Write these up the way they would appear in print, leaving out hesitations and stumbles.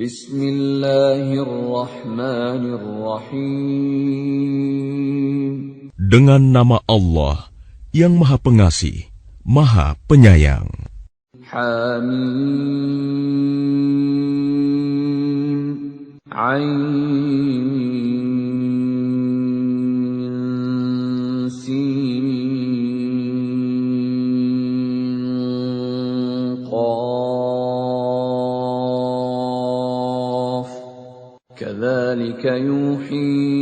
Bismillahirrahmanirrahim. Dengan nama Allah yang Maha Pengasih, Maha Penyayang. Hamim. Ain. Sin. Qaf. Kadzalika yuhi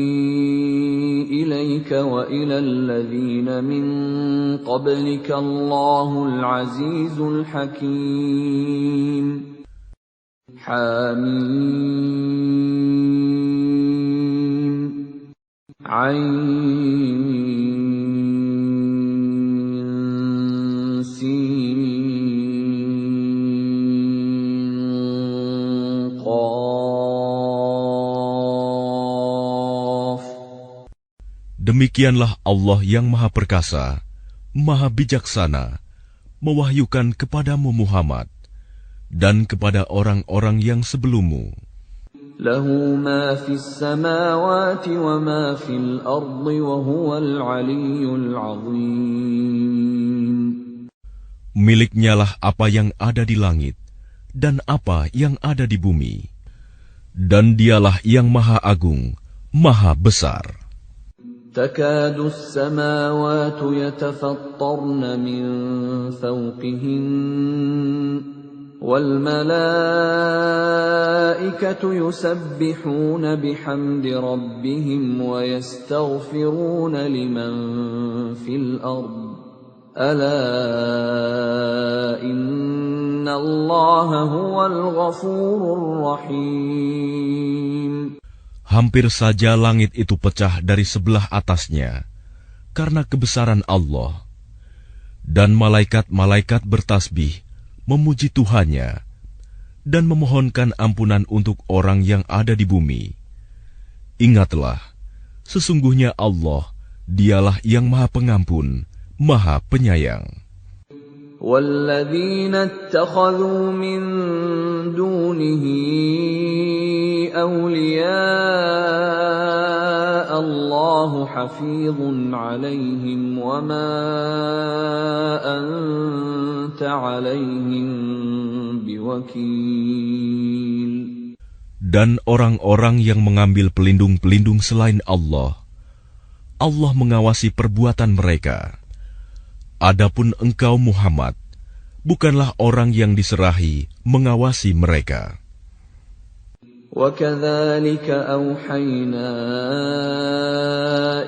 إليك وإلى الذين من قبلك الله العزيز الحكيم. حميم. عين. سين. Demikianlah Allah yang Maha Perkasa, Maha Bijaksana, mewahyukan kepadamu Muhammad dan kepada orang-orang yang sebelummu. Lahu ma fis samawati wa ma fil ardi wa huwal aliyyul azim. Miliknyalah apa yang ada di langit dan apa yang ada di bumi, dan dialah yang Maha Agung, Maha Besar. تكاد السماوات يتفطرن من فوقهن والملائكة يسبحون بحمد ربهم ويستغفرون لمن في الأرض ألا إن الله هو الغفور الرحيم. Hampir saja langit itu pecah dari sebelah atasnya karena kebesaran Allah, dan malaikat-malaikat bertasbih memuji Tuhannya dan memohonkan ampunan untuk orang yang ada di bumi. Ingatlah, sesungguhnya Allah, dialah yang Maha Pengampun, Maha Penyayang. وَالَّذِينَ اتَّخَذُوا مِن دُونِهِ أَوْلِيَاءَ اللَّهُ حَفِيظٌ عَلَيْهِمْ وَمَا أَنْتَ عَلَيْهِمْ بِوَكِيلٍ. Dan orang-orang yang mengambil pelindung-pelindung selain Allah, Allah mengawasi perbuatan mereka. Adapun engkau Muhammad, bukanlah orang yang diserahi mengawasi mereka. وَكَذَلِكَ أَوْحَيْنَا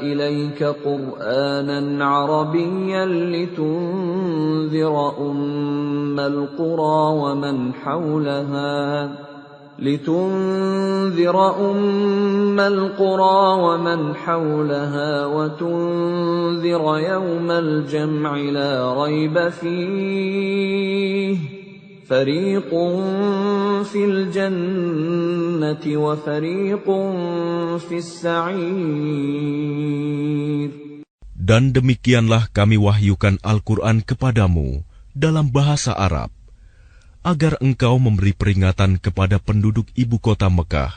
إِلَيْكَ قُرْآنًا عَرَبِيًّا لِتُنذِرَ أُمَّ الْقُرَى وَمَنْ حَوْلَهَا وَتُنذِرَ يَوْمَ الْجَمْعِ لَا رَيْبَ فِيهِ فَرِيقٌ فِي الْجَنَّةِ وَفَرِيقٌ فِي السَّعِيرِ. Dan demikianlah kami wahyukan Al-Quran kepadamu dalam bahasa Arab, agar engkau memberi peringatan kepada penduduk ibu kota Mekah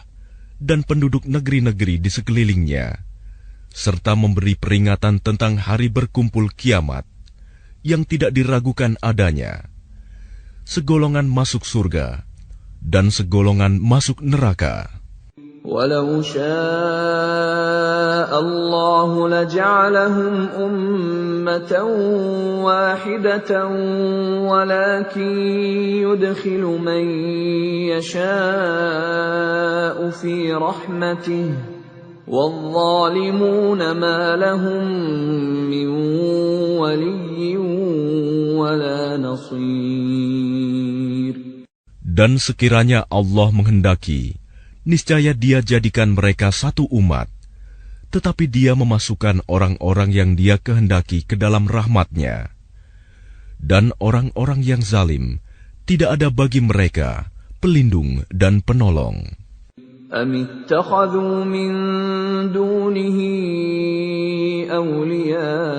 dan penduduk negeri-negeri di sekelilingnya, serta memberi peringatan tentang hari berkumpul kiamat yang tidak diragukan adanya. Segolongan masuk surga dan segolongan masuk neraka. وَلَوْ شَاءَ اللَّهُ لَجَعَلَهُمْ أُمَّةً وَاحِدَةً وَلَكِنْ يُدْخِلُ مَنْ يَشَاءُ فِي رَحْمَتِهِ وَالظَّالِمُونَ مَا لَهُمْ مِنْ وَلِيٍّ وَلَا نَصِيرٍ. Dan sekiranya Allah menghendaki, niscaya Dia jadikan mereka satu umat, tetapi Dia memasukkan orang-orang yang Dia kehendaki ke dalam rahmat-Nya. Dan orang-orang yang zalim, tidak ada bagi mereka pelindung dan penolong. أَمِ اتَّخَذُوا مِن دُونِهِ أَوْلِيَاءَ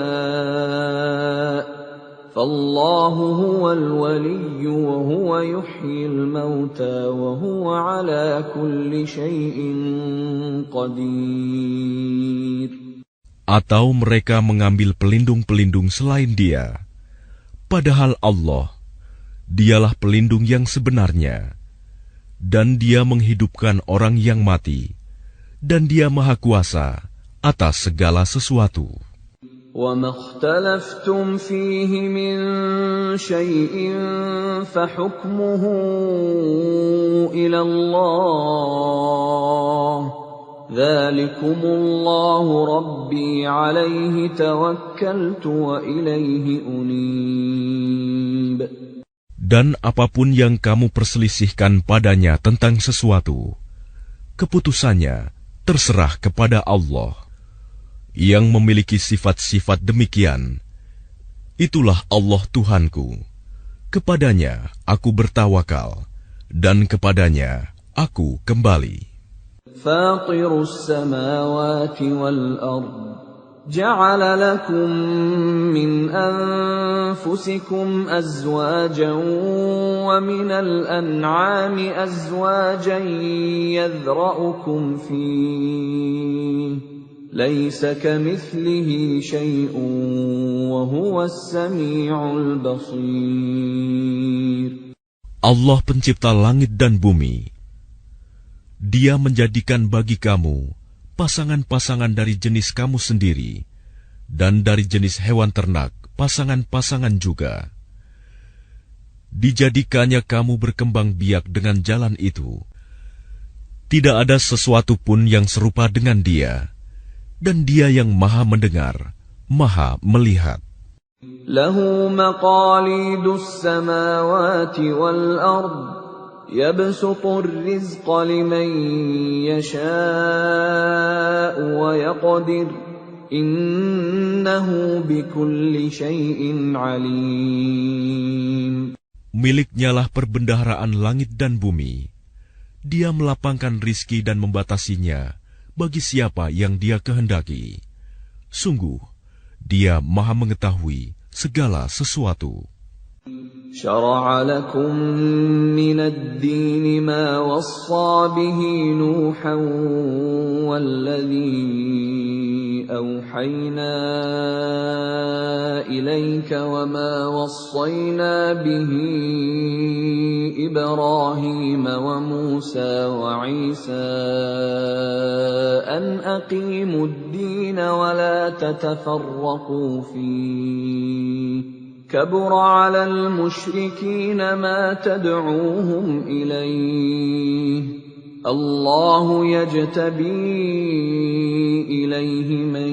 فالله هو الولي وهو يحيي الموتى وهو على كل شيء قدير. Atau mereka mengambil pelindung-pelindung selain Dia, padahal Allah, Dialah pelindung yang sebenarnya, dan Dia menghidupkan orang yang mati, dan Dia Maha Kuasa atas segala sesuatu. وَمَا اخْتَلَفْتُمْ فِيهِ مِنْ شَيْءٍ فَحُكْمُهُ إِلَى اللَّهِ ذَلِكُمُ اللَّهُ رَبِّي عَلَيْهِ تَوَكَّلْتُ وَإِلَيْهِ أُنِيبُ. Dan apapun yang kamu perselisihkan padanya tentang sesuatu, keputusannya terserah kepada Allah yang memiliki sifat-sifat demikian. Itulah Allah Tuhanku. Kepadanya aku bertawakal, dan kepadanya aku kembali. Fatirus samawati wal ard, ja'ala lakum min anfusikum azwajan wa minal an'ami azwajan yadhra'ukum fihi. Laisa kamithlihi syai'un wa huwas sami'ul basir. Allah pencipta langit dan bumi. Dia menjadikan bagi kamu pasangan-pasangan dari jenis kamu sendiri, dan dari jenis hewan ternak pasangan-pasangan juga. Dijadikannya kamu berkembang biak dengan jalan itu. Tidak ada sesuatu pun yang serupa dengan Dia, dan Dia yang Maha mendengar, Maha melihat. Lahu maqalidus samawati wal ard, yabsutur rizqa liman yasha'u wa yaqdir, innahu bikulli syai'in alim. Miliknyalah perbendaharaan langit dan bumi. Dia melapangkan rizki dan membatasinya bagi siapa yang Dia kehendaki. Sungguh, Dia Maha mengetahui segala sesuatu. Syara'a lakum minad din ma wassa bihi Nuhan walladhi awhayna ilayka wa ma wassayna bihi Ibrahim wa Musa wa Isa an aqimud din wa la tatafarraqu fihi. كبر على المشركين ما تدعوهم إليه الله يجتبي إليه من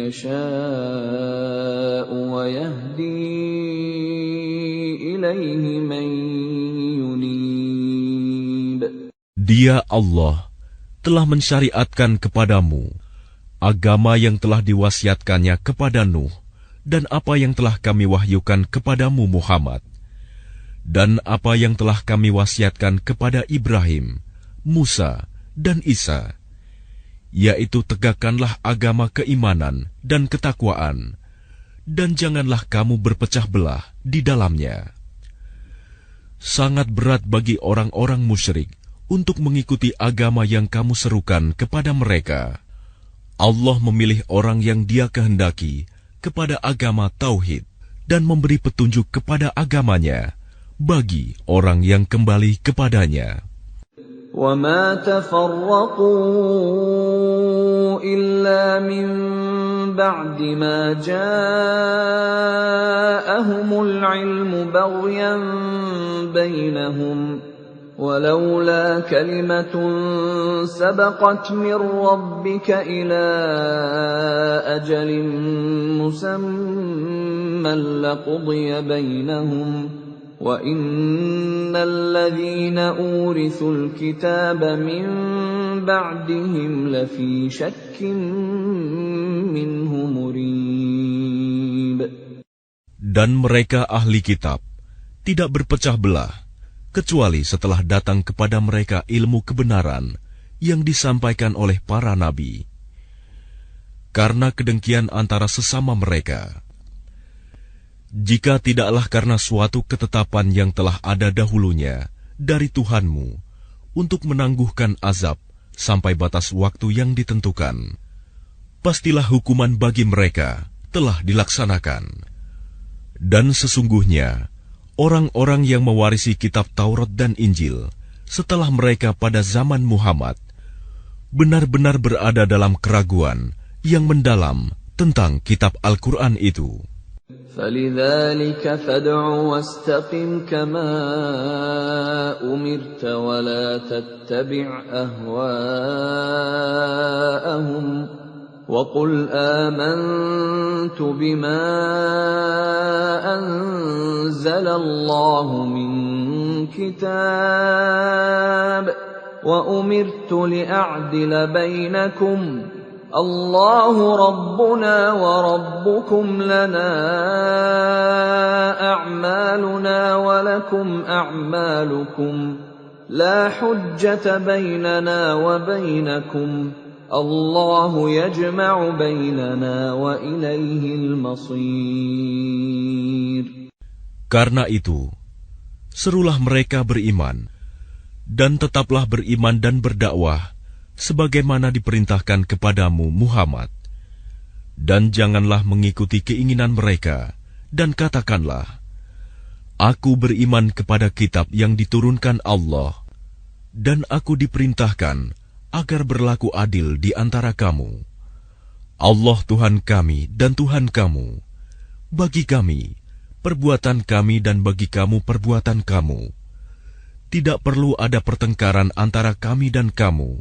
يشاء ويهدي إليه من ينيب. Dia Allah telah mensyariatkan kepadamu agama yang telah diwasiatkannya kepada Nuh, dan apa yang telah kami wahyukan kepadamu Muhammad, dan apa yang telah kami wasiatkan kepada Ibrahim, Musa, dan Isa, yaitu tegakkanlah agama keimanan dan ketakwaan, dan janganlah kamu berpecah belah di dalamnya. Sangat berat bagi orang-orang musyrik untuk mengikuti agama yang kamu serukan kepada mereka. Allah memilih orang yang Dia kehendaki kepada agama tauhid dan memberi petunjuk kepada agamanya bagi orang yang kembali kepadanya. وَمَا تَفَرَّقُوا إِلَّا مِن بَعْدِ مَا جَاءَهُمُ الْعِلْمُ بَغْيًا بَيْنَهُمْ وَلَوْلَا كَلِمَةٌ سَبَقَتْ مِنْ رَبِّكَ إِلَى أَجَلٍ مُّسَمًّى لَّقُضِيَ بَيْنَهُمْ وَإِنَّ الَّذِينَ أُورِثُوا الْكِتَابَ مِنْ بَعْدِهِمْ لَفِي شَكٍّ مِّنْهُ مُرِيبٍ. Dan mereka ahli kitab tidak berpecah belah kecuali setelah datang kepada mereka ilmu kebenaran yang disampaikan oleh para nabi. Karena kedengkian antara sesama mereka, Jika tidaklah karena suatu ketetapan yang telah ada dahulunya dari Tuhanmu untuk menangguhkan azab sampai batas waktu yang ditentukan, pastilah hukuman bagi mereka telah dilaksanakan. Dan sesungguhnya, orang-orang yang mewarisi kitab Taurat dan Injil setelah mereka pada zaman Muhammad benar-benar berada dalam keraguan yang mendalam tentang kitab Al-Quran itu. فَلِذَلِكَ فَادْعُ وَاسْتَقِمْ كَمَا أُمِرْتَ وَلَا تَتَّبِعْ أَهْوَاءَهُمْ وَقُلْ آمَنْتُ بِمَا أَنزَلَ اللَّهُ مِنْ كِتَابٍ وَأُمِرْتُ لِأَعْدِلَ بَيْنَكُمْ اللَّهُ رَبُّنَا وَرَبُّكُمْ لَنَا أَعْمَالُنَا وَلَكُمْ أَعْمَالُكُمْ لَا حُجَّةَ بَيْنَنَا وَبَيْنَكُمْ اللَّهُ يَجْمَعُ بَيْنَنَا وَإِلَيْهِ الْمَصِيرُ. Karena itu, serulah mereka beriman, dan tetaplah beriman dan berdakwah sebagaimana diperintahkan kepadamu Muhammad. Dan janganlah mengikuti keinginan mereka, dan katakanlah, Aku beriman kepada kitab yang diturunkan Allah, dan aku diperintahkan agar berlaku adil di antara kamu. Allah Tuhan kami dan Tuhan kamu. Bagi kami, perbuatan kami dan bagi kamu perbuatan kamu. Tidak perlu ada pertengkaran antara kami dan kamu.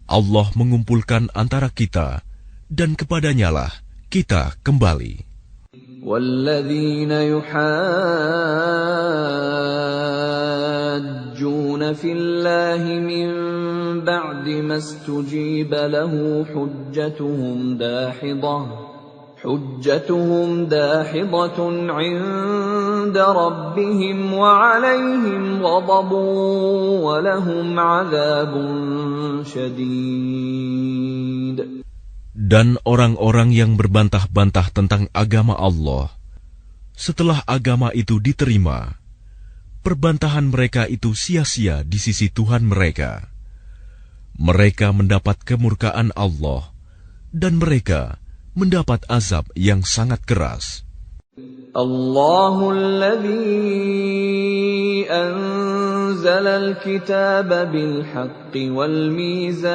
Allah mengumpulkan antara kita, dan kepadanyalah kita kembali. وَالَّذِينَ يُحَاجُّونَ فِي اللَّهِ مِن بَعْدِ مَا اسْتُجِيبَ لَهُ حُجَّتُهُمْ دَاحِضَةٌ عِندَ رَبِّهِمْ وَعَلَيْهِمْ غَضَبٌ وَلَهُمْ عَذَابٌ شَدِيدٌ. Dan orang-orang yang berbantah-bantah tentang agama Allah, setelah agama itu diterima, perbantahan mereka itu sia-sia di sisi Tuhan mereka. Mereka mendapat kemurkaan Allah, dan mereka mendapat azab yang sangat keras. Allahul ladzi anzala al-kitaba bil haqqi wal mizan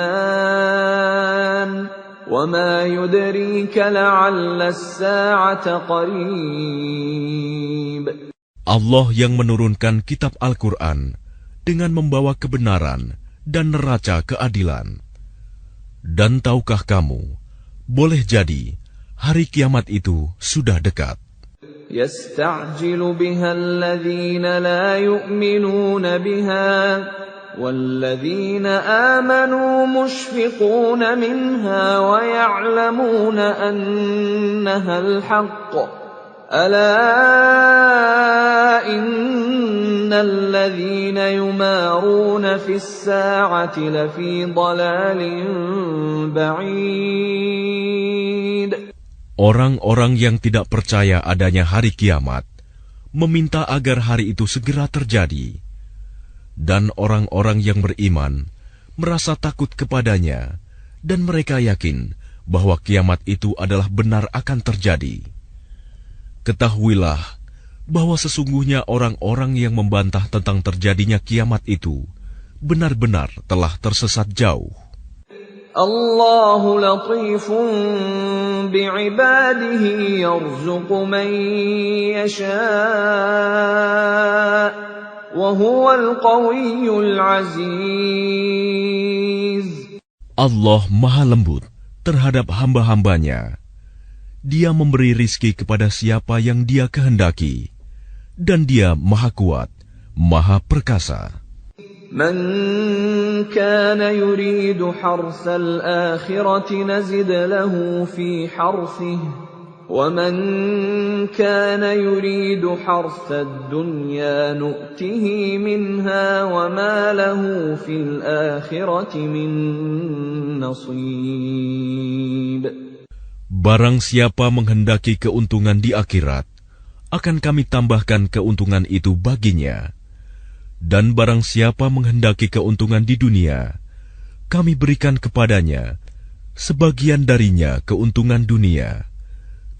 wa ma yudrika la'alla as-sa'ata qarib. Allah yang menurunkan kitab Al-Quran dengan membawa kebenaran dan neraca keadilan. Dan tahukah kamu, boleh jadi hari kiamat itu sudah dekat. يَسْتَعْجِلُ بِهَا الَّذِينَ لَا يُؤْمِنُونَ بِهَا وَالَّذِينَ آمَنُوا مُشْفِقُونَ مِنْهَا وَيَعْلَمُونَ أَنَّهَا الْحَقُّ أَلَا إِنَّ الَّذِينَ يُمَارُونَ فِي السَّاعَةِ لَفِي ضَلَالٍ بَعِيدٍ. Orang-orang yang tidak percaya adanya hari kiamat meminta agar hari itu segera terjadi, dan orang-orang yang beriman merasa takut kepadanya, dan mereka yakin bahwa kiamat itu adalah benar akan terjadi. Ketahuilah bahwa sesungguhnya orang-orang yang membantah tentang terjadinya kiamat itu benar-benar telah tersesat jauh. Allahu latifun bi'ibadihi yarzuqu man yasha' wa huwal qawiyyul aziz. Allah Maha Lembut terhadap hamba-hambanya. Dia memberi rizki kepada siapa yang Dia kehendaki, dan Dia Maha Kuat, Maha Perkasa. Man kana yuridu harsal akhirati nazid lahu fi harsihi wa man kana yuridu harsad dunya nu'tihi minha wa ma lahu fil akhirati min nasib. Barang siapa menghendaki keuntungan di akhirat, akan kami tambahkan keuntungan itu baginya. Dan barang siapa menghendaki keuntungan di dunia, kami berikan kepadanya sebagian darinya keuntungan dunia,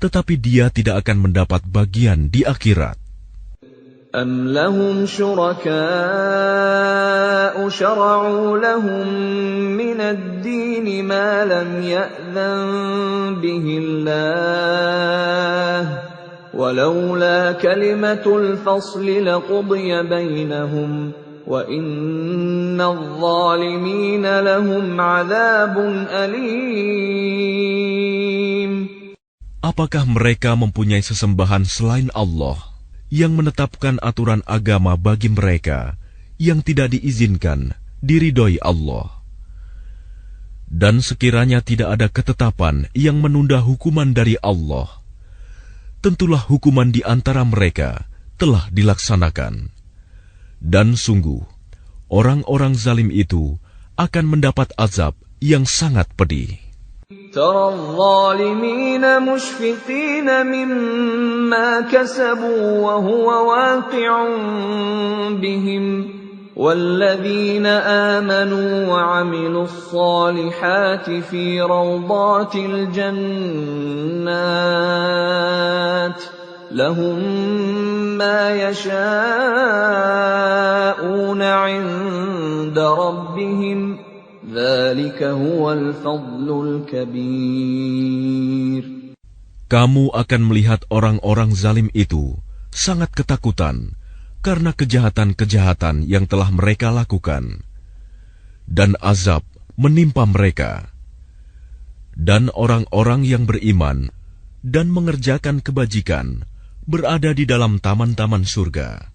tetapi dia tidak akan mendapat bagian di akhirat. أَمْ لَهُمْ شُرَكَاءُ شَرَعُوا لَهُم مِّنَ الدِّينِ مَا لَمْ يَأْذَن بِهِ اللَّهُ وَلَوْلَا كَلِمَةُ الْفَصْلِ لَقُضِيَ بَيْنَهُمْ وَإِنَّ الظَّالِمِينَ لَهُمْ عَذَابٌ أَلِيمٌ. Apakah mereka mempunyai sesembahan selain Allah yang menetapkan aturan agama bagi mereka yang tidak diizinkan diridhoi Allah? Dan sekiranya tidak ada ketetapan yang menunda hukuman dari Allah, tentulah hukuman di antara mereka telah dilaksanakan. Dan sungguh, orang-orang zalim itu akan mendapat azab yang sangat pedih. ترى الظالمين مشفقين مما كسبوا وهو واقع بهم والذين آمنوا وعملوا الصالحات في روضات الجنات لهم ما يشاءون عند ربهم ذلك هو الفضل الكبير. Kamu akan melihat orang-orang zalim itu sangat ketakutan karena kejahatan-kejahatan yang telah mereka lakukan, dan azab menimpa mereka. Dan orang-orang yang beriman dan mengerjakan kebajikan berada di dalam taman-taman surga.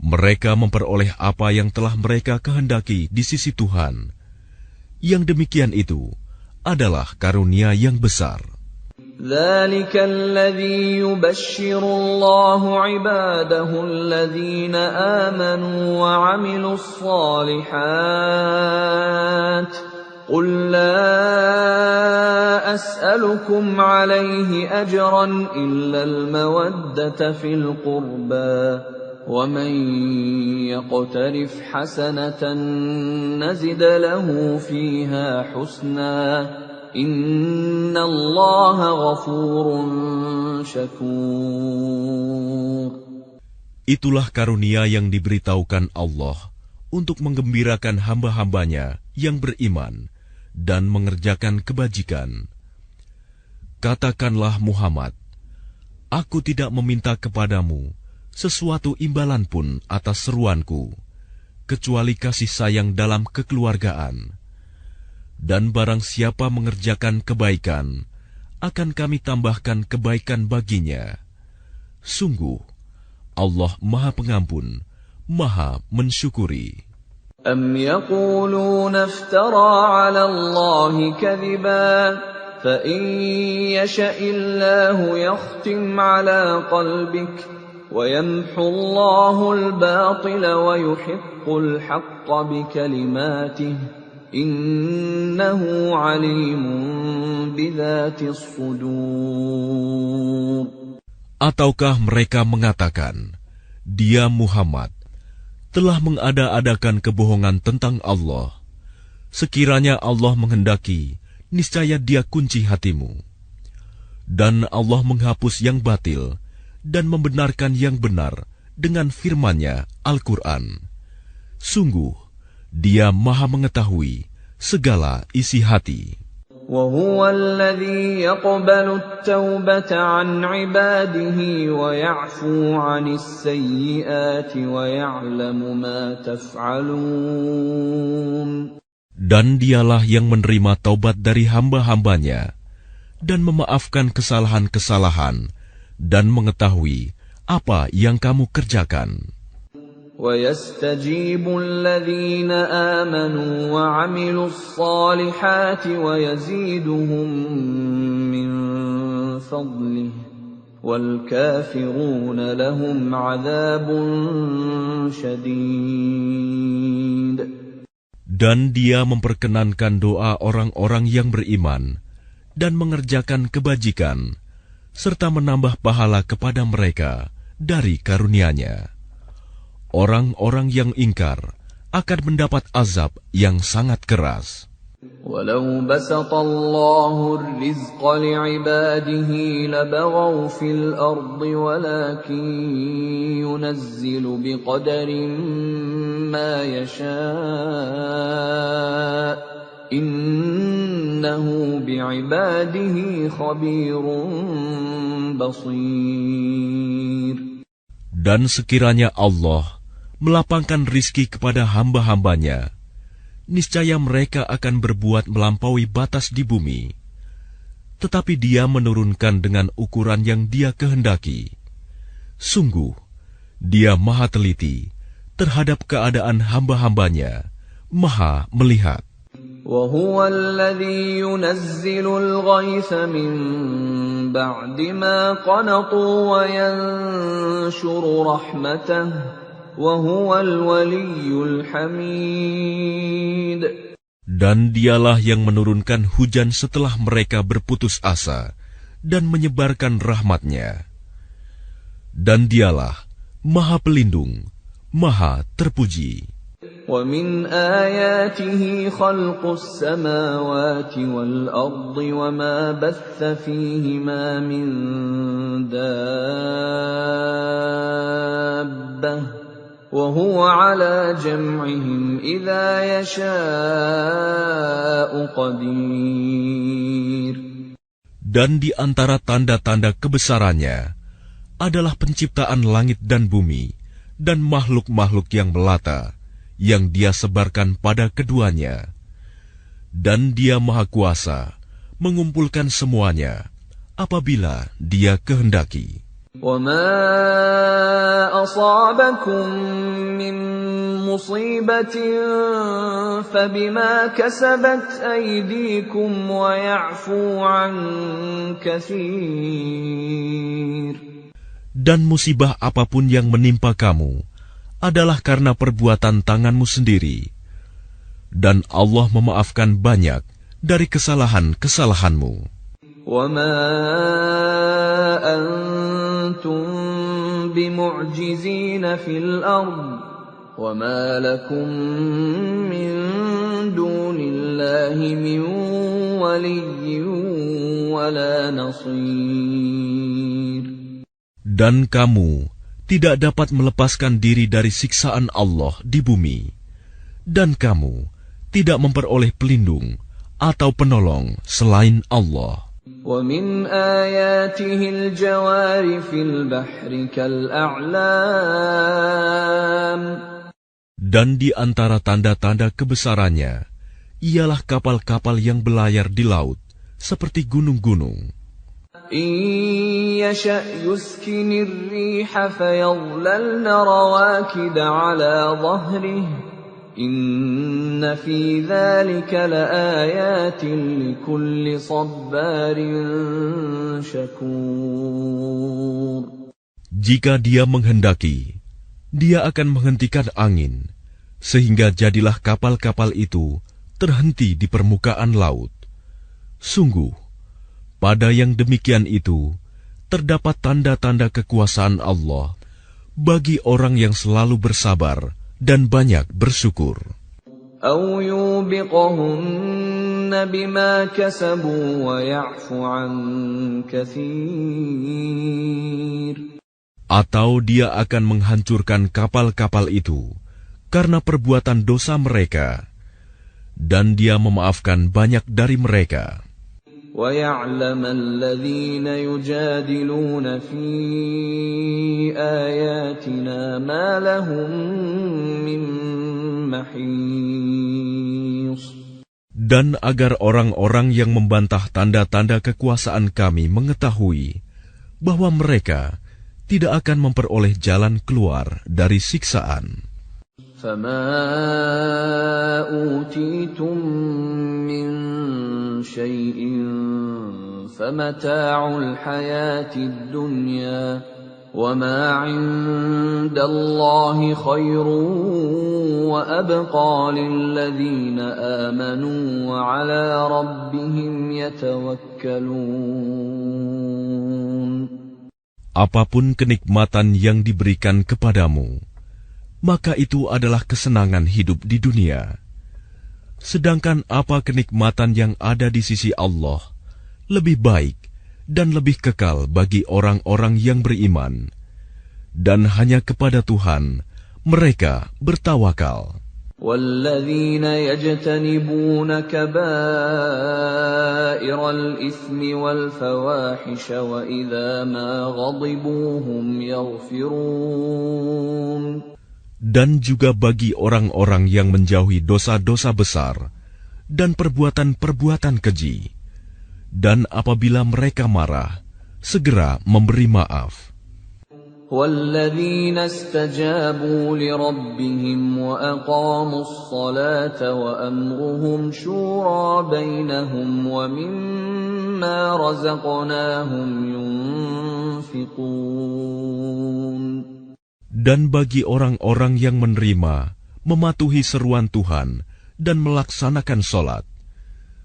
Mereka memperoleh apa yang telah mereka kehendaki di sisi Tuhan. Yang demikian itu adalah karunia yang besar. ذَلِكَ الَّذِي يُبَشِّرُ اللَّهُ عِبَادَهُ الَّذِينَ آمَنُوا وَعَمِلُوا الصَّالِحَاتِ قُل لَّا أَسْأَلُكُمْ عَلَيْهِ أَجْرًا إِلَّا الْمَوَدَّةَ فِي الْقُرْبَى وَمَن يَقْتَرِفْ حَسَنَةً نَّزِدْ لَهُ فِيهَا حُسْنًا إِنَّ اللَّهَ غَفُورٌ شَكُورٌ. Itulah karunia yang diberitahukan Allah untuk menggembirakan hamba-hambanya yang beriman dan mengerjakan kebajikan. Katakanlah Muhammad, aku tidak meminta kepadamu sesuatu imbalan pun atas seruanku, kecuali kasih sayang dalam kekeluargaan. Dan barang siapa mengerjakan kebaikan, akan kami tambahkan kebaikan baginya. Sungguh, Allah Maha Pengampun, Maha Mensyukuri. أَمْ يَقُولُونَ افْتَرَىٰ عَلَى اللَّهِ كَذِبًا فَإِن يَشَإِ اللَّهُ يَخْتِمْ عَلَىٰ قَلْبِكَ وَيَمْحُ اللَّهُ الْبَاطِلَ وَيُحِقُّ الْحَقَّ بِكَلِمَاتِهِ إِنَّهُ عَلِيمٌ بِذَاتِ الصُّدُورِ. Ataukah mereka mengatakan, Dia Muhammad telah mengada-adakan kebohongan tentang Allah. Sekiranya Allah menghendaki, niscaya Dia kunci hatimu. Dan Allah menghapus yang batil dan membenarkan yang benar dengan firman-Nya Al-Quran. Sungguh, Dia Maha mengetahui segala isi hati. وَهُوَ الَّذِي يَقْبَلُ التَّوْبَةَ عَنْ عِبَادِهِ وَيَعْفُو عَنِ السَّيِّئَاتِ وَيَعْلَمُ مَا تَفْعَلُونَ. Dan Dialah yang menerima taubat dari hamba-hambanya dan memaafkan kesalahan-kesalahan dan mengetahui apa yang kamu kerjakan. وَيَسْتَجِيبُ الَّذِينَ آمَنُوا وَعَمِلُوا الصَّالِحَاتِ وَيَزِيدُهُم مِّن فَضْلِهِ وَالْكَافِرُونَ لَهُمْ عَذَابٌ شَدِيدٌ. Dan Dia memperkenankan doa orang-orang yang beriman dan mengerjakan kebajikan, serta menambah pahala kepada mereka dari karunia-Nya. Orang-orang yang ingkar akan mendapat azab yang sangat keras. وَلَوْ بَسَطَ اللَّهُ الرِّزْقَ لِعِبَادِهِ لَبَغَوْا فِي الْأَرْضِ وَلَكِنْ يُنَزِّلُ بِقَدَرٍ مَا يَشَاءُ إِنَّهُ بِعِبَادِهِ خَبِيرٌ بَصِيرٌ. Dan sekiranya Allah melapangkan rizki kepada hamba-hambanya, niscaya mereka akan berbuat melampaui batas di bumi. Tetapi Dia menurunkan dengan ukuran yang Dia kehendaki. Sungguh, Dia maha teliti terhadap keadaan hamba-hambanya, maha melihat. وَهُوَ الَّذِي يُنَزِّلُ الْغَيْثَ مِن بَعْدِ مَا قَنَطُوا وَيَنشُرُ رَحْمَتَهُ وَهُوَ الْوَلِيُّ الْحَمِيدُ. Dan Dialah yang menurunkan hujan setelah mereka berputus asa dan menyebarkan rahmat-Nya. Dan Dialah Maha Pelindung, Maha Terpuji. وَمِنْ آيَاتِهِ خَلْقُ السَّمَاوَاتِ وَالْأَرْضِ وَمَا بَثَّ فِيهِمَا مِنْ دَابَّةٍ وَهُوَ عَلَى جَمْعِهِمْ إِذَا يَشَاءُ قَدِيرٌ. Dan di antara tanda-tanda kebesarannya adalah penciptaan langit dan bumi dan makhluk-makhluk yang melata yang Dia sebarkan pada keduanya. Dan Dia Maha Kuasa mengumpulkan semuanya apabila Dia kehendaki. وَمَا أَصَابَكُم مِّن مُّصِيبَةٍ فَبِمَا كَسَبَتْ أَيْدِيكُمْ وَيَعْفُو عَن كَثِيرٍ. Dan musibah apapun yang menimpa kamu adalah karena perbuatan tanganmu sendiri. Dan Allah memaafkan banyak dari kesalahan-kesalahanmu. وَمَا أَنْتُمْ بِمُعْجِزِينَ فِي الْأَرْضِ وَمَا لَكُمْ مِنْ دُونِ اللَّهِ مِنْ وَلِيٍّ وَلَا نَصِيرٍ. Dan kamu tidak dapat melepaskan diri dari siksaan Allah di bumi, dan kamu tidak memperoleh pelindung atau penolong selain Allah. وَمِنْ آيَاتِهِ الْجَوَارِ فِي الْبَحْرِ كَالْأَعْلَامِ. Dan di antara tanda-tanda kebesarannya ialah kapal-kapal yang belayar di laut seperti gunung-gunung. إِن يَشَأْ يُسْكِنِ الرِّيحَ فَيَظْلَلْنَ رَوَاكِدَ عَلَى ظَهْرِهِ إِنَّ فِي ذَلِكَ لَآيَاتٍ لِكُلِّ صَبَّارٍ شَكُورٍ. Jika Dia menghendaki, Dia akan menghentikan angin, sehingga jadilah kapal-kapal itu terhenti di permukaan laut. Sungguh, pada yang demikian itu, terdapat tanda-tanda kekuasaan Allah bagi orang yang selalu bersabar dan banyak bersyukur. أَوْ يُوبِقَهُنَّ بِمَا كَسَبُوا وَيَعْفُ عَنْ كَثِيرٍ. Atau Dia akan menghancurkan kapal-kapal itu karena perbuatan dosa mereka, dan Dia memaafkan banyak dari mereka. وَيَعْلَمَ الَّذِينَ يُجَادِلُونَ فِي آيَاتِنَا مَا لَهُم مِّن مَّحِيصٍ. Dan agar orang-orang yang membantah tanda-tanda kekuasaan Kami mengetahui bahwa mereka tidak akan memperoleh jalan keluar dari siksaan. فَمَا أُوتِيتُم مِّن شَيْءٍ فَمَتَاعُ الْحَيَاةِ الدُّنْيَا وَمَا عِندَ اللَّهِ خَيْرٌ وَأَبْقَىٰ لِلَّذِينَ آمَنُوا وَعَلَىٰ رَبِّهِمْ يَتَوَكَّلُونَ. apapun kenikmatan yang diberikan kepadamu, maka itu adalah kesenangan hidup di dunia. Sedangkan apa kenikmatan yang ada di sisi Allah lebih baik dan lebih kekal bagi orang-orang yang beriman, dan hanya kepada Tuhan mereka bertawakal. وَالَّذِينَ يَجْتَنِبُونَ كَبَائِرَ الْإِثْمِ وَالْفَوَاحِشَ وَإِذَا مَا غَضِبُوا هُمْ يَغْفِرُونَ. Dan juga bagi orang-orang yang menjauhi dosa-dosa besar dan perbuatan-perbuatan keji, dan apabila mereka marah, segera memberi maaf. وَالَّذِينَ اسْتَجَابُوا لِرَبِّهِمْ وَأَقَامُوا الصَّلَاةَ وَأَمْرُهُمْ شُورَى بَيْنَهُمْ وَمِمَّا رَزَقْنَاهُمْ يُنْفِقُونَ. Dan bagi orang-orang yang menerima, mematuhi seruan Tuhan, dan melaksanakan sholat,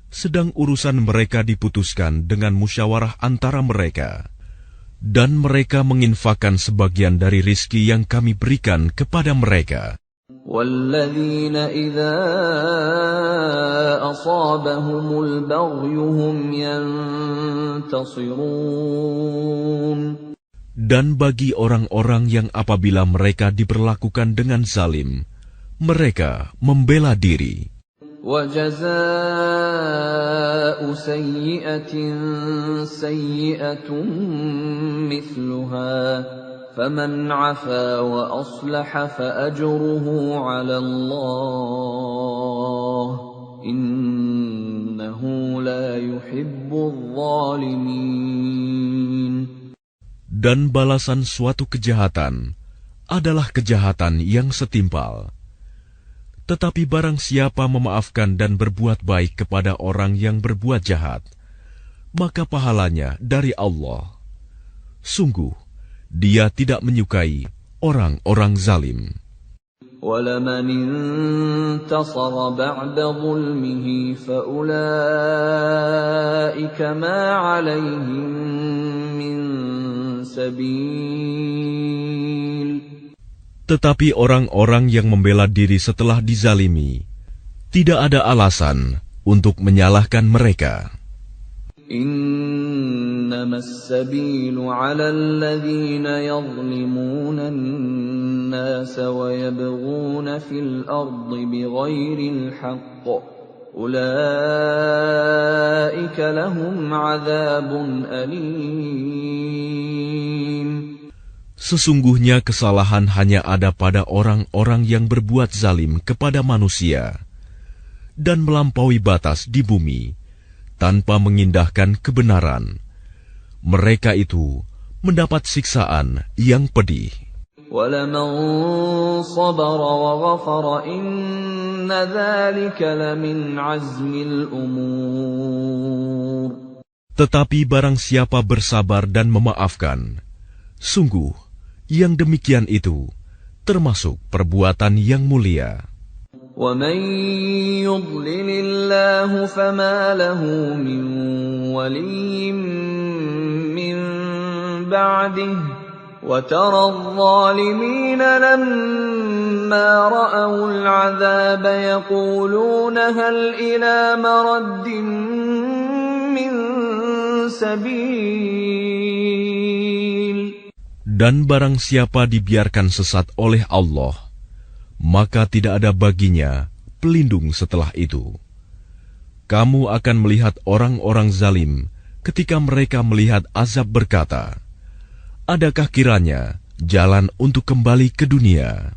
sedang urusan mereka diputuskan dengan musyawarah antara mereka, dan mereka menginfakkan sebagian dari rizki yang kami berikan kepada mereka. وَالَّذِينَ إِذَا أَصَابَهُمُ الْبَغْيُ هُمْ يَنْتَصِرُونَ. Dan bagi orang-orang yang apabila mereka diperlakukan dengan zalim, mereka membela diri. وَجَزَاءُ سَيِّئَةٍ سَيِّئَةٌ مِثْلُهَا فَمَنْ عَفَا وَأَصْلَحَ فَأَجْرُهُ عَلَى اللَّهِ إِنَّهُ لَا يُحِبُّ الظَّالِمِينَ. Dan balasan suatu kejahatan adalah kejahatan yang setimpal. Tetapi barang siapa memaafkan dan berbuat baik kepada orang yang berbuat jahat, maka pahalanya dari Allah. Sungguh, Dia tidak menyukai orang-orang zalim. وَلَمَنِ انتَصَرَ بَعْدَ ظُلْمِهِ فَأُولَئِكَ مَا عَلَيْهِمْ مِنْ سَبِيلٍ. Tetapi orang-orang yang membela diri setelah dizalimi, tidak ada alasan untuk menyalahkan mereka. إِنَّمَا السَّبِيلُ عَلَى الَّذِينَ يَظْلِمُونَ النَّاسَ وَيَبْغُونَ فِي الْأَرْضِ بِغَيْرِ الْحَقِّ أُولَئِكَ لَهُمْ عَذَابٌ أَلِيمٌ. Sesungguhnya kesalahan hanya ada pada orang-orang yang berbuat zalim kepada manusia dan melampaui batas di bumi tanpa mengindahkan kebenaran. Mereka itu mendapat siksaan yang pedih. وَلَمَنْ صَبَرَ وَغَفَرَ إِنَّ ذَلِكَ لَمِنْ عَزْمِ الْأُمُورِ. Tetapi barang siapa bersabar dan memaafkan, sungguh yang demikian itu termasuk perbuatan yang mulia. وَمَنْ يُضْلِلِ اللَّهُ فَمَا لَهُ مِنْ وَلِيٍّ مِّنْ بَعْدِهِ وَتَرَى الظَّالِمِينَ لَمَّا رَأَوُا الْعَذَابَ يَقُولُونَ هَلْ إِلَى مَرَدٍّ مِّنْ سَبِيلٍ. Dan barang siapa dibiarkan sesat oleh Allah, maka tidak ada baginya pelindung setelah itu. Kamu akan melihat orang-orang zalim ketika mereka melihat azab berkata, adakah kiranya jalan untuk kembali ke dunia?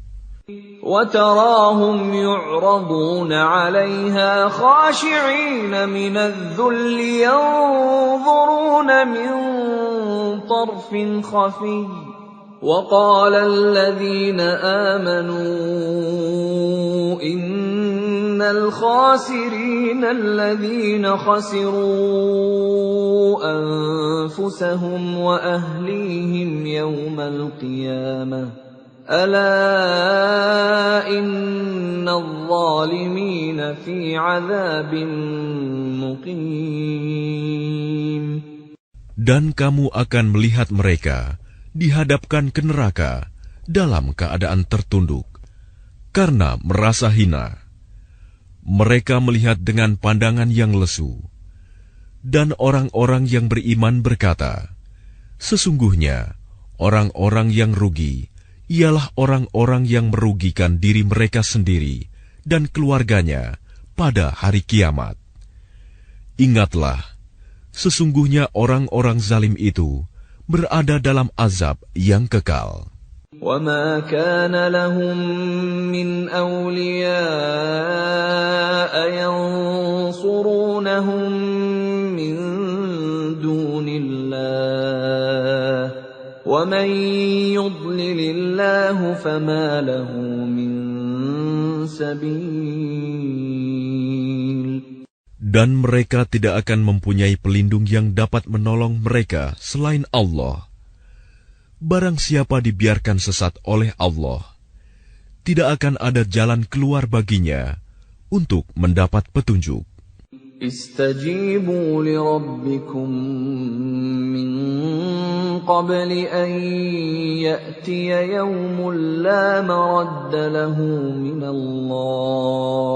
وَتَرَاهُمْ يُعْرَضُونَ عَلَيْهَا خَاشِعِينَ مِنَ الذُّلِّ يَنظُرُونَ مِنْ طَرْفٍ خَفِيٍّ وَقَالَ الَّذِينَ آمَنُوا إِنَّ الْخَاسِرِينَ الَّذِينَ خَسِرُوا أَنفُسَهُمْ وَأَهْلِيهِمْ يَوْمَ الْقِيَامَةِ أَلَا إِنَّ الظَّالِمِينَ فِي عَذَابٍ مُقِيمٍ. Dan kamu akan melihat mereka dihadapkan ke neraka dalam keadaan tertunduk karena merasa hina. Mereka melihat dengan pandangan yang lesu. Dan orang-orang yang beriman berkata, sesungguhnya orang-orang yang rugi ialah orang-orang yang merugikan diri mereka sendiri dan keluarganya pada hari kiamat. Ingatlah, sesungguhnya orang-orang zalim itu berada dalam azab yang kekal. وَمَا كَانَ لَهُم مِّنْ أَوْلِيَاءَ يَنصُرُونَهُم مِّن دُونِ اللَّهِ وَمَن يُضْلِلِ اللَّهُ فَمَا لَهُ مِن سَبِيلٍ. Dan mereka tidak akan mempunyai pelindung yang dapat menolong mereka selain Allah. Barang siapa dibiarkan sesat oleh Allah, tidak akan ada jalan keluar baginya untuk mendapat petunjuk. Istajibu li rabbikum min qabli an ya'tiya yawmun la maradda lahu min Allah.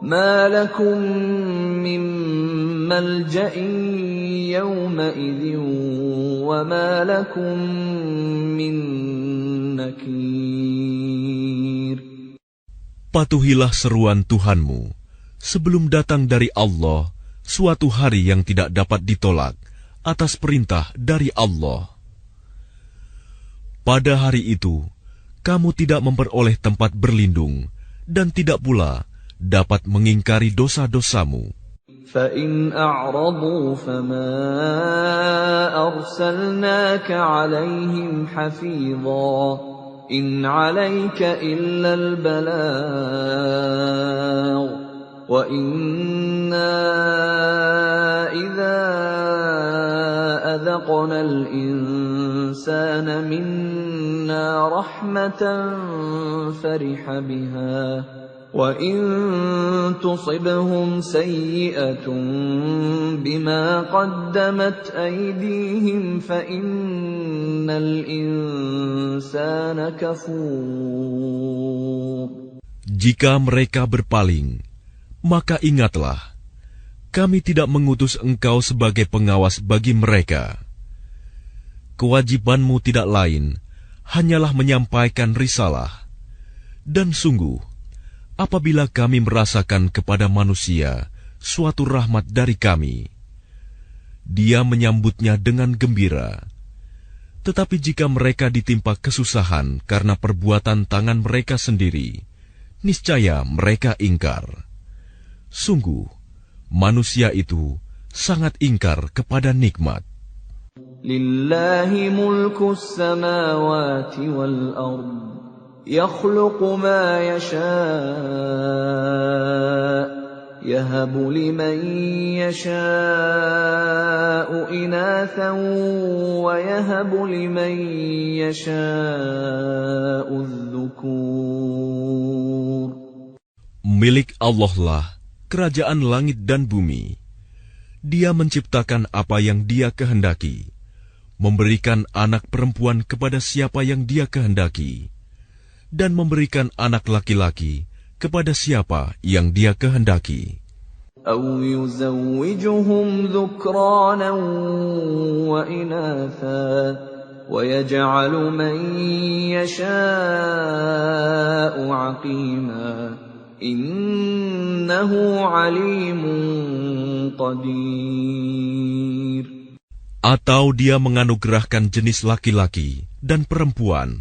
Ma lakum min malja'in yawma'idhin wa ma lakum min nakir. Patuhilah seruan Tuhanmu sebelum datang dari Allah suatu hari yang tidak dapat ditolak atas perintah dari Allah. Pada hari itu, kamu tidak memperoleh tempat berlindung dan tidak pula dapat mengingkari dosa-dosamu. فَإِنْ أَعْرَضُوا فَمَا أَرْسَلْنَاكَ عَلَيْهِمْ حَفِيظًا إِنْ عَلَيْكَ إِلَّا الْبَلَاغُ وَإِنَّا إِذَا أَذَقْنَا الْإِنسَانَ مِنَّا رَحْمَةً فَرِحَ بِهَا وَإِن تُصِبْهُمْ سَيِّئَةٌ بِمَا قَدَّمَتْ أَيْدِيهِمْ فَإِنَّ الْإِنسَانَ كَفُورٌ. Jika mereka berpaling, maka ingatlah, kami tidak mengutus engkau sebagai pengawas bagi mereka. Kewajibanmu tidak lain, hanyalah menyampaikan risalah. Dan sungguh, apabila kami merasakan kepada manusia suatu rahmat dari kami, dia menyambutnya dengan gembira. Tetapi jika mereka ditimpa kesusahan karena perbuatan tangan mereka sendiri, niscaya mereka ingkar. Sungguh, manusia itu sangat ingkar kepada nikmat. Lillahi mulkus samawati wal ardh. يخلق ما يشاء يهب لمن يشاء إناثا ويهب لمن يشاء الذكور. Milik Allah lah kerajaan langit dan bumi. Dia menciptakan apa yang Dia kehendaki, memberikan anak perempuan kepada siapa yang Dia kehendaki, dan memberikan anak laki-laki kepada siapa yang Dia kehendaki. أَوْ يُزَوِّجُهُمْ ذُكْرَانًا وَإِنَاثًا وَيَجْعَلُ مَن يَشَاءُ عَقِيمًا إِنَّهُ عَلِيمٌ قَدِيرٌ. Atau Dia menganugerahkan jenis laki-laki dan perempuan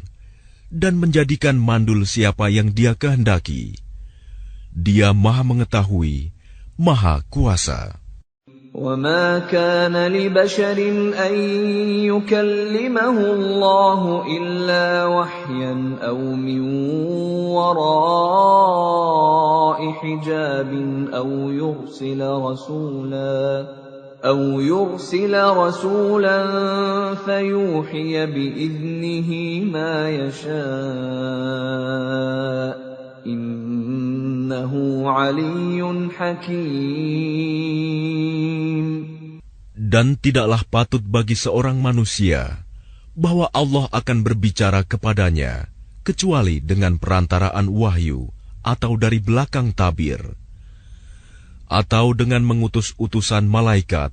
dan menjadikan mandul siapa yang Dia kehendaki. Dia Maha Mengetahui, Maha Kuasa. وَمَا كَانَ لِبَشَرٍ أَن يُكَلِّمَهُ اللَّهُ إِلَّا وَحْيًا أَوْ مِن وَرَاءِ حِجَابٍ أَوْ يُرْسِلَ رَسُولًا فَيُوحِيَ بِإِذْنِهِ مَا يَشَاءُ إِنَّهُ عَلِيٌّ حَكِيمٌ. Dan tidaklah patut bagi seorang manusia bahwa Allah akan berbicara kepadanya kecuali dengan perantaraan wahyu atau dari belakang tabir, atau dengan mengutus utusan malaikat,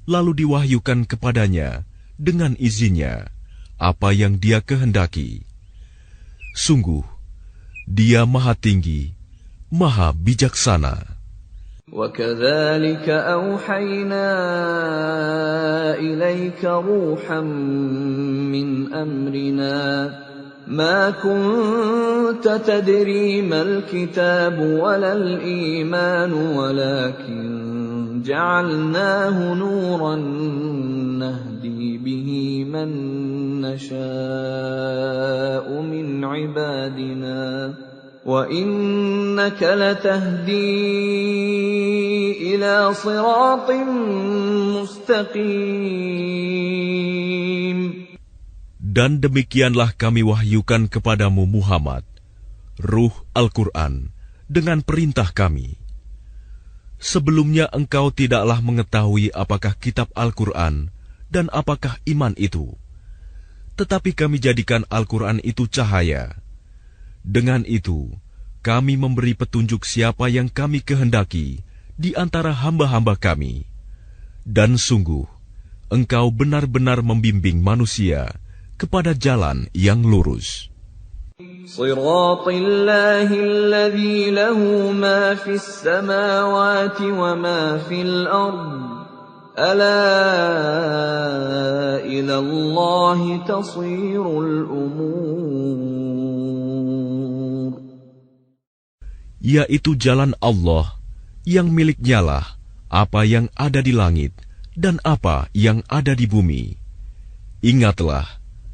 lalu diwahyukan kepadanya dengan izinnya apa yang Dia kehendaki. Sungguh, Dia Maha Tinggi, Maha Bijaksana. وَكَذَلِكَ أَوْحَيْنَا إِلَيْكَ رُوحًا مِّنْ أَمْرِنَا مَا كُنتَ تَدْرِي مَا الْكِتَابُ وَلَا الْإِيمَانُ وَلَكِنْ جَعَلْنَاهُ نُورًا نَهْدِي بِهِ مَن نَّشَاءُ مِنْ عِبَادِنَا وَإِنَّكَ لَتَهْدِي إِلَى صِرَاطٍ مُسْتَقِيمٍ. Dan demikianlah kami wahyukan kepadamu Muhammad, Ruh Al-Quran, dengan perintah kami. Sebelumnya engkau tidaklah mengetahui apakah kitab Al-Quran dan apakah iman itu. Tetapi kami jadikan Al-Quran itu cahaya. Dengan itu, kami memberi petunjuk siapa yang kami kehendaki di antara hamba-hamba kami. Dan sungguh, engkau benar-benar membimbing manusia kepada jalan yang lurus. Shiraṭillahi alladhi lahu ma fis samawati wa ma fil ardh. Ala ila Allahi tasirul umur. Yaitu jalan Allah yang miliknyalah apa yang ada di langit dan apa yang ada di bumi. Ingatlah,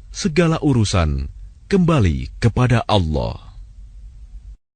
segala urusan kembali kepada Allah.